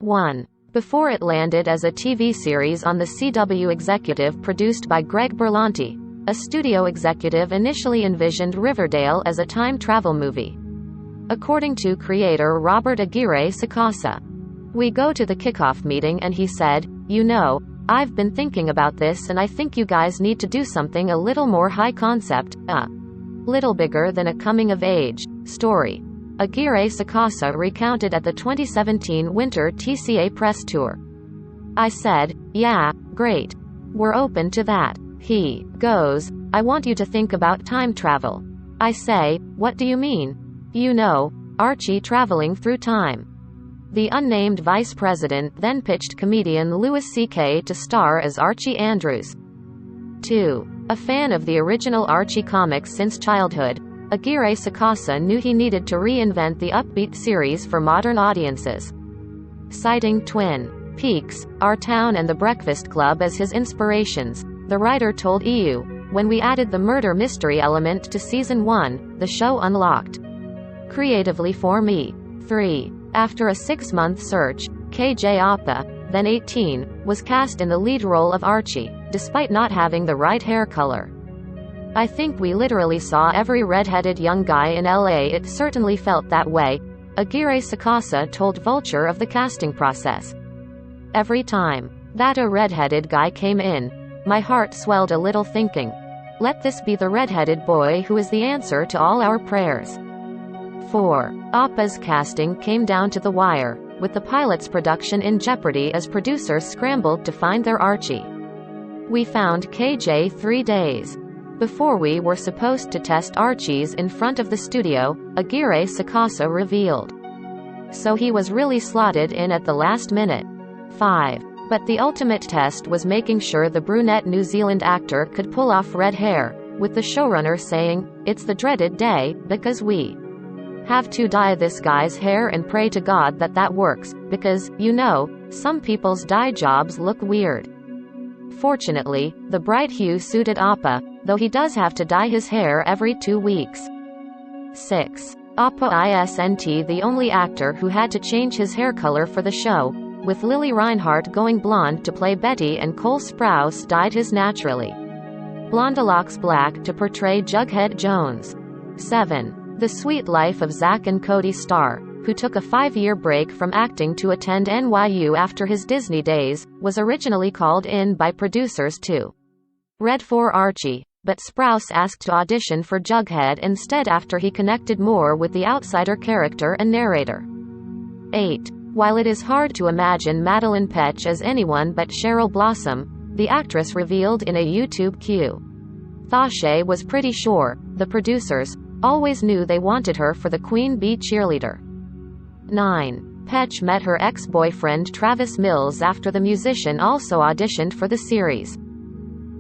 1. Before it landed as a TV series on the CW, executive produced by Greg Berlanti, a studio executive, initially envisioned Riverdale as a time travel movie. According to creator Robert Aguirre Sacasa, "We go to the kickoff meeting and he said, you know, I've been thinking about this and I think you guys need to do something a little more high concept, a little bigger than a coming-of-age story." Aguirre Sacasa recounted at the 2017 Winter TCA press tour. "I said, yeah, great. We're open to that." He goes, "I want you to think about time travel." I say, "What do you mean?" "You know, Archie traveling through time." The unnamed vice president then pitched comedian Louis C.K. to star as Archie Andrews. 2. A fan of the original Archie comics since childhood, Aguirre Sacasa knew he needed to reinvent the upbeat series for modern audiences. Citing Twin Peaks, Our Town and The Breakfast Club as his inspirations, the writer told EU, "When we added the murder mystery element to Season 1, the show unlocked creatively for me." 3. After a 6-month search, KJ Apa, then 18, was cast in the lead role of Archie, despite not having the right hair color. "I think we literally saw every red-headed young guy in LA. It certainly felt that way," Aguirre Sacasa told Vulture of the casting process. "Every time that a red-headed guy came in, my heart swelled a little thinking, let this be the red-headed boy who is the answer to all our prayers." 4. Appa's casting came down to the wire, with the pilot's production in jeopardy as producers scrambled to find their Archie. "We found KJ 3 days before we were supposed to test Archies in front of the studio," Aguirre Sacasa revealed. "So he was really slotted in at the last minute." 5. But the ultimate test was making sure the brunette New Zealand actor could pull off red hair, with the showrunner saying, "It's the dreaded day, because we have to dye this guy's hair and pray to God that that works, because, you know, some people's dye jobs look weird." Fortunately, the bright hue suited Appa, though he does have to dye his hair every 2 weeks. 6. Appa isn't the only actor who had to change his hair color for the show, with Lily Reinhart going blonde to play Betty and Cole Sprouse dyed his naturally blondelocks black to portray Jughead Jones. 7. The Sweet Life of Zack and Cody Starr, who took a 5-year break from acting to attend NYU after his Disney days, was originally called in by producers to read for Archie, but Sprouse asked to audition for Jughead instead after he connected more with the outsider character and narrator. 8. While it is hard to imagine Madeline Petch as anyone but Cheryl Blossom, the actress revealed in a YouTube Thashay was pretty sure, the producers always knew they wanted her for the Queen Bee cheerleader. 9. Petch met her ex-boyfriend Travis Mills after the musician also auditioned for the series.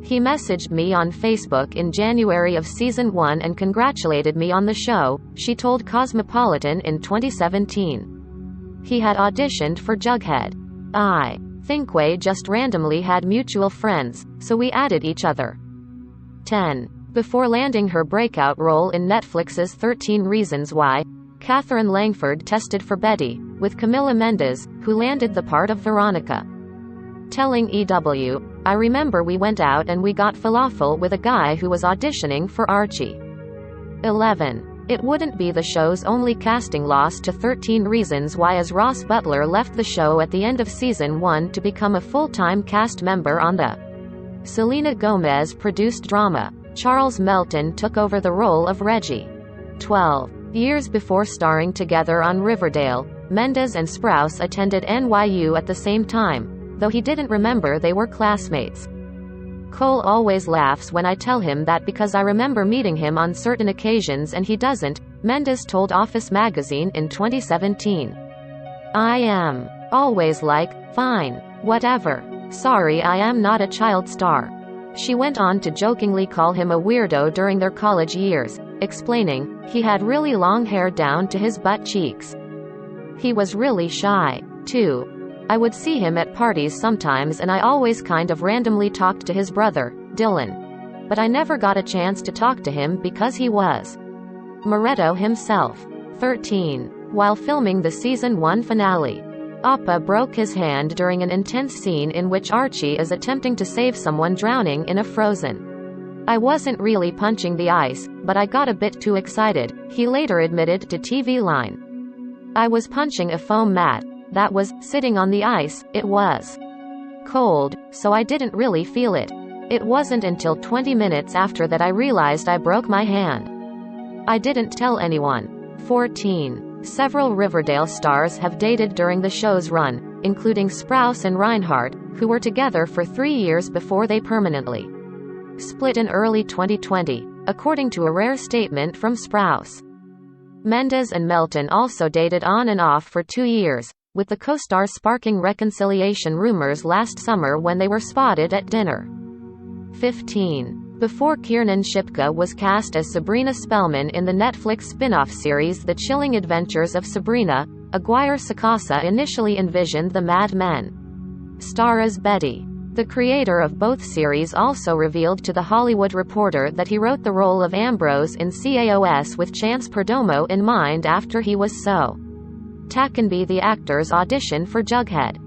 "He messaged me on Facebook in January of Season 1 and congratulated me on the show," she told Cosmopolitan in 2017. "He had auditioned for Jughead. I think we just randomly had mutual friends, so we added each other." 10. Before landing her breakout role in Netflix's 13 Reasons Why, Catherine Langford tested for Betty, with Camila Mendes, who landed the part of Veronica. Telling EW, "I remember we went out and we got falafel with a guy who was auditioning for Archie." 11. It wouldn't be the show's only casting loss to 13 Reasons Why, as Ross Butler left the show at the end of Season 1 to become a full-time cast member on the Selena Gomez-produced drama. Charles Melton took over the role of Reggie. 12. Years before starring together on Riverdale, Mendes and Sprouse attended NYU at the same time, though he didn't remember they were classmates. "Cole always laughs when I tell him that because I remember meeting him on certain occasions and he doesn't," Mendes told Office magazine in 2017. "I am always like, fine, whatever. Sorry I am not a child star." She went on to jokingly call him a weirdo during their college years, explaining, "He had really long hair down to his butt cheeks. He was really shy, too. I would see him at parties sometimes and I always kind of randomly talked to his brother, Dylan. But I never got a chance to talk to him because he was Moretto himself." 13. While filming the Season 1 finale, Appa broke his hand during an intense scene in which Archie is attempting to save someone drowning in a frozen. I wasn't really punching the ice, but I got a bit too excited, he later admitted to TV Line. I was punching a foam mat that was sitting on the ice. It was cold, so I didn't really feel it. It wasn't until 20 minutes after that I realized I broke my hand. I didn't tell anyone. 14. Several Riverdale stars have dated during the show's run, including Sprouse and Reinhardt, who were together for 3 years before they permanently split in early 2020, according to a rare statement from Sprouse. Mendes and Melton also dated on and off for 2 years, with the co-stars sparking reconciliation rumors last summer when they were spotted at dinner. 15. Before Kiernan Shipka was cast as Sabrina Spellman in the Netflix spin-off series The Chilling Adventures of Sabrina, Aguirre Sacasa initially envisioned the Mad Men star as Betty. The creator of both series also revealed to The Hollywood Reporter that he wrote the role of Ambrose in CAOS with Chance Perdomo in mind after he was so. Takenby the actor's audition for Jughead.